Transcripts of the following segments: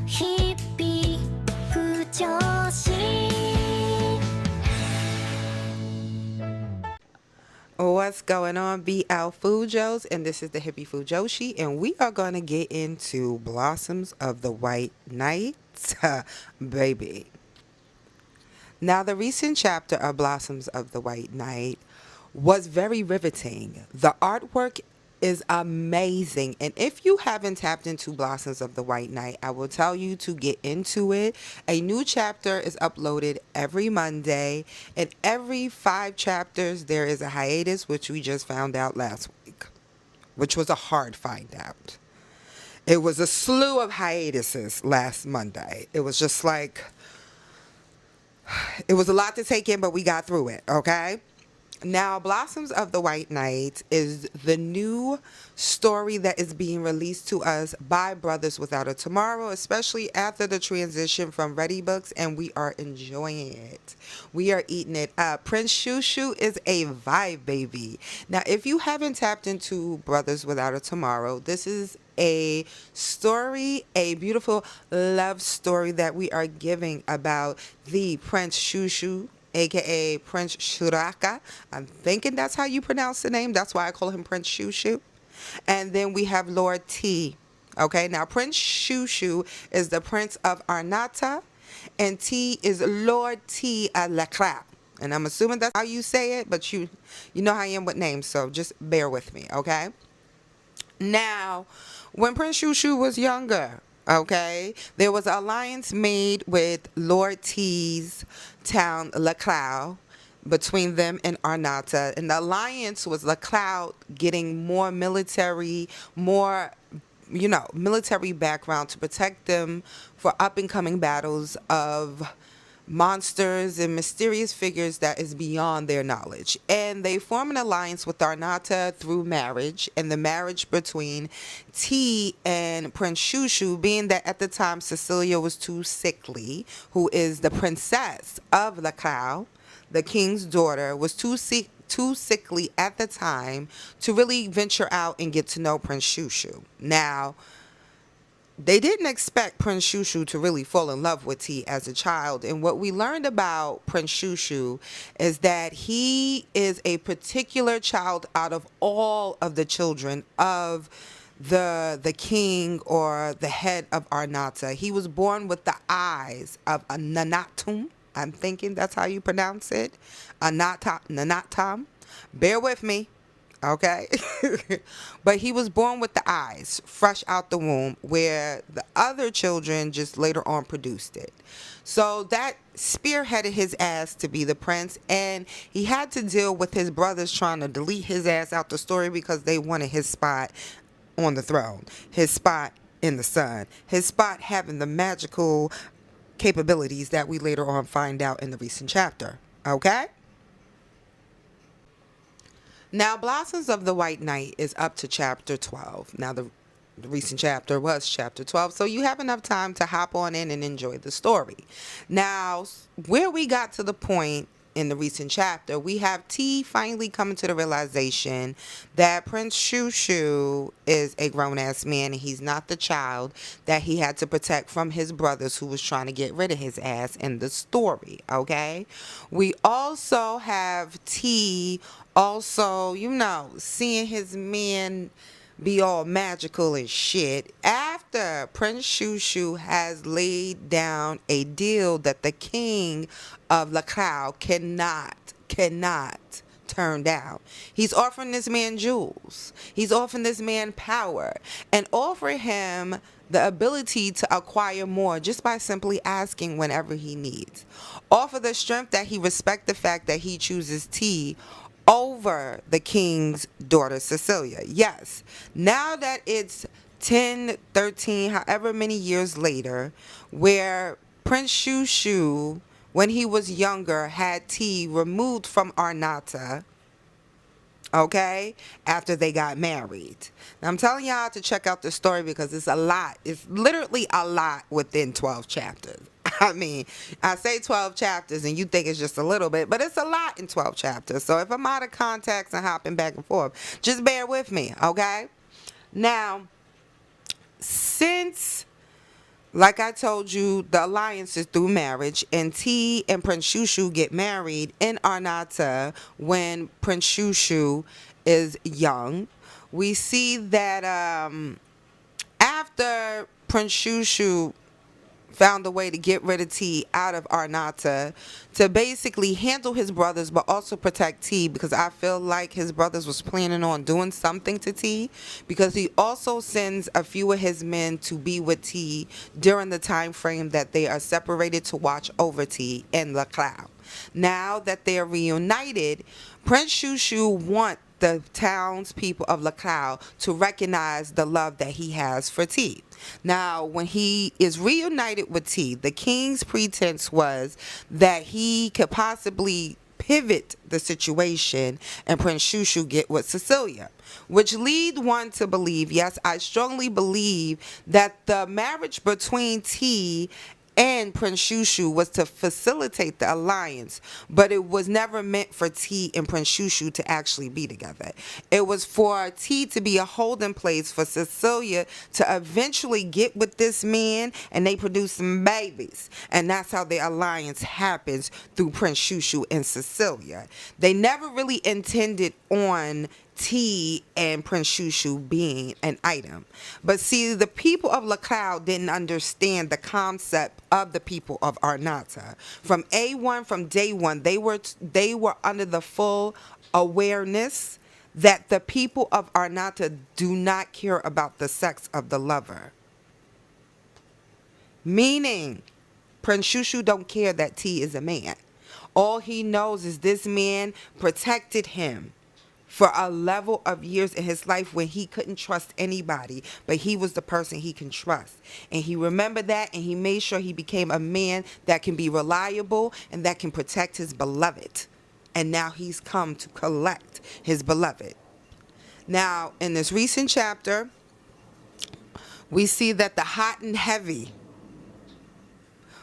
Hippie Fujoshi. What's going on, BL Fujos? And this is the Hippie Fujoshi, and we are going to get into Blossoms of the White Night, baby. Now, the recent chapter of Blossoms of the White Night was very riveting. The artwork is amazing, and if you haven't tapped into Blossoms of the White Night, I will tell you to get into it. A new chapter is uploaded every Monday, and every 5 chapters there is a hiatus, which we just found out last week, which was a hard find out. It was a slew of hiatuses last Monday. It was just like, it was a lot to take in, but we got through it, okay? Now, Blossoms of the White Night is the new story that is being released to us by Brothers Without a Tomorrow, especially after the transition from Ready Books, and we are enjoying it. We are eating it up. Prince Shu Shu is a vibe, baby. Now, if you haven't tapped into Brothers Without a Tomorrow, this is a story, a beautiful love story that we are giving about the Prince Shu Shu, aka Prince Shuraka. I'm thinking that's how you pronounce the name. That's why I call him Prince Shu Shu. And then we have Lord T. Okay, now Prince Shu Shu is the Prince of Arnata, and T is Lord T Leclerc. And I'm assuming that's how you say it, but you know how I am with names, so just bear with me, okay? Now, when Prince Shu Shu was younger, okay, there was an alliance made with Lord T's town, Leclerc, between them and Arnata. And the alliance was Leclerc getting more military, military background to protect them for up-and-coming battles of monsters and mysterious figures that is beyond their knowledge. And they form an alliance with Arnata through marriage, and the marriage between T and Prince Shu Shu, being that at the time Cecilia was too sickly, who is the princess of Leclerc, the king's daughter, was too sickly at the time to really venture out and get to know Prince Shu Shu. Now, they didn't expect Prince Shu Shu to really fall in love with T as a child. And what we learned about Prince Shu Shu is that he is a particular child out of all of the children of the king or the head of Arnata. He was born with the eyes of a Nanatum. I'm thinking that's how you pronounce it. Nanatam. Bear with me. Okay. But he was born with the eyes fresh out the womb, where the other children just later on produced it. So that spearheaded his ass to be the prince, and he had to deal with his brothers trying to delete his ass out the story because they wanted his spot on the throne, his spot in the sun, his spot having the magical capabilities that we later on find out in the recent chapter. Okay. Now, Blossoms of the White Night is up to chapter 12. Now, the recent chapter was chapter 12, so you have enough time to hop on in and enjoy the story. Now, where we got to the point in the recent chapter, we have T finally coming to the realization that Prince Shu Shu is a grown-ass man, and he's not the child that he had to protect from his brothers who was trying to get rid of his ass in the story, okay? We also have T also, seeing his men be all magical and shit after Prince Shu Shu has laid down a deal that the king of Leclerc cannot turn down. He's offering this man jewels. He's offering this man power, and offering him the ability to acquire more just by simply asking whenever he needs. Offer the strength that he respect the fact that he chooses T over the king's daughter Cecilia. Yes, now that it's 10, 13, however many years later, where Prince Shu Shu, when he was younger, had T removed from Arnata, okay, after they got married. Now, I'm telling y'all to check out the story because it's a lot. It's literally a lot within 12 chapters. I mean, I say 12 chapters and you think it's just a little bit, but it's a lot in 12 chapters. So if I'm out of context and hopping back and forth, just bear with me, okay? Now, since Like I told you, the alliance is through marriage, and T and Prince Shu Shu get married in Arnata when Prince Shu Shu is young. We see that after Prince Shu Shu found a way to get rid of T out of Arnata to basically handle his brothers but also protect T, because I feel like his brothers was planning on doing something to T, because he also sends a few of his men to be with T during the time frame that they are separated to watch over T in the cloud. Now that they are reunited, Prince Shu Shu wants the townspeople of La Cloud to recognize the love that he has for T. Now, when he is reunited with T, the king's pretense was that he could possibly pivot the situation and Prince Shu Shu get with Cecilia, which lead one to believe, yes, I strongly believe that the marriage between T and Prince Shu Shu was to facilitate the alliance, but it was never meant for T and Prince Shu Shu to actually be together. It was for T to be a holding place for Cecilia to eventually get with this man and they produce some babies. And that's how the alliance happens, through Prince Shu Shu and Cecilia. They never really intended on T and Prince Shu Shu being an item. But see, the people of La Cloud didn't understand the concept of the people of Arnata. From A1, from day one, they were under the full awareness that the people of Arnata do not care about the sex of the lover. Meaning, Prince Shu Shu don't care that T is a man. All he knows is this man protected him for a level of years in his life when he couldn't trust anybody, but he was the person he can trust. And he remembered that, and he made sure he became a man that can be reliable and that can protect his beloved. And now he's come to collect his beloved. Now, in this recent chapter, we see that the hot and heavy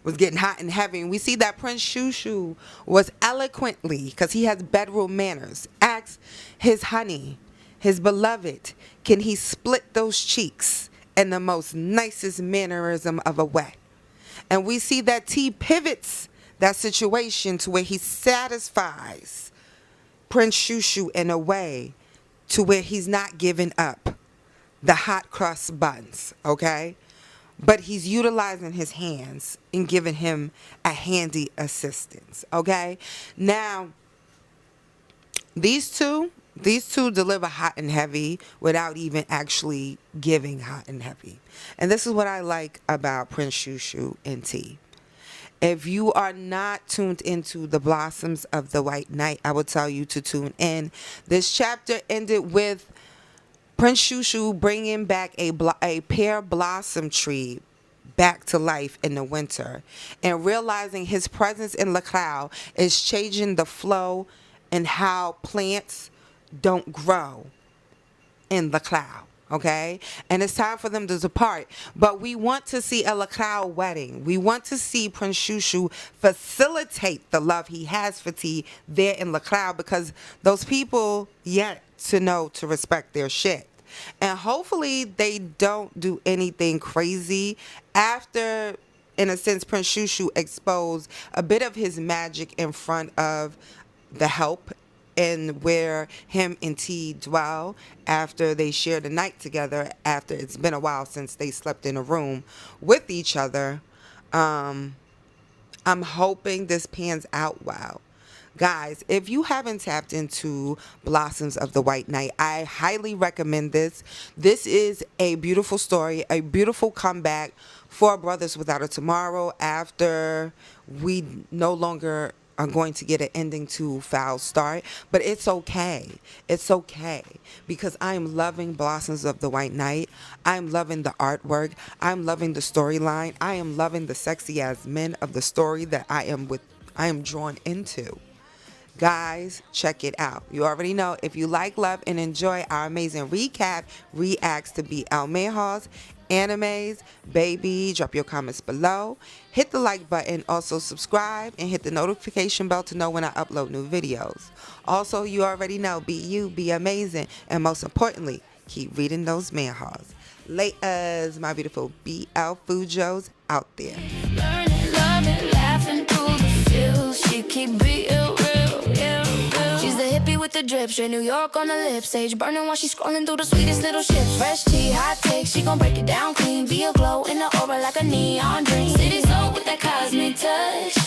was getting hot and heavy. And we see that Prince Shu Shu was eloquently, because he has bedroom manners, asked his honey, his beloved, can he split those cheeks in the most nicest mannerism of a way. And we see that T pivots that situation to where he satisfies Prince Shu Shu in a way to where he's not giving up the hot crust buns, okay? But he's utilizing his hands and giving him a handy assistance, okay? Now, these two deliver hot and heavy without even actually giving hot and heavy. And this is what I like about Prince Shu Shu and T. If you are not tuned into the Blossoms of the White Knight, I will tell you to tune in. This chapter ended with Prince Shu Shu bringing back a pear blossom tree back to life in the winter, and realizing his presence in La Cloud is changing the flow and how plants don't grow in La Cloud. Okay, and it's time for them to depart. But we want to see a La Cloud wedding. We want to see Prince Shu Shu facilitate the love he has for T there in La Cloud, because those people yet to know to respect their shit. And hopefully they don't do anything crazy after, in a sense, Prince Shu Shu exposed a bit of his magic in front of the help and where him and T dwell after they share the night together, after it's been a while since they slept in a room with each other. I'm hoping this pans out well. Guys, if you haven't tapped into Blossoms of the White Knight, I highly recommend this. This is a beautiful story, a beautiful comeback for Brothers Without a Tomorrow after we no longer are going to get an ending to Foul Start. But it's okay. It's okay. Because I am loving Blossoms of the White Knight. I'm loving the artwork. I'm loving the storyline. I am loving the sexy ass men of the story that I am drawn into. Guys, check it out. You already know, if you like, love, and enjoy our amazing recap, reacts to BL Manhwas, animes, baby, drop your comments below. Hit the like button, also subscribe, and hit the notification bell to know when I upload new videos. Also, you already know, be you, be amazing, and most importantly, keep reading those manhwas. Laters, my beautiful BL Fujos. out there. Learning, loving, laughing through the fields. She keep being real, yeah, real. She's the hippie with the drip, straight New York on the lips. Sage burning while she's scrolling through the sweetest little ships. Fresh tea, hot takes, she gon' break it down clean. Be a glow in the aura like a neon dream. City soul with that cosmic touch.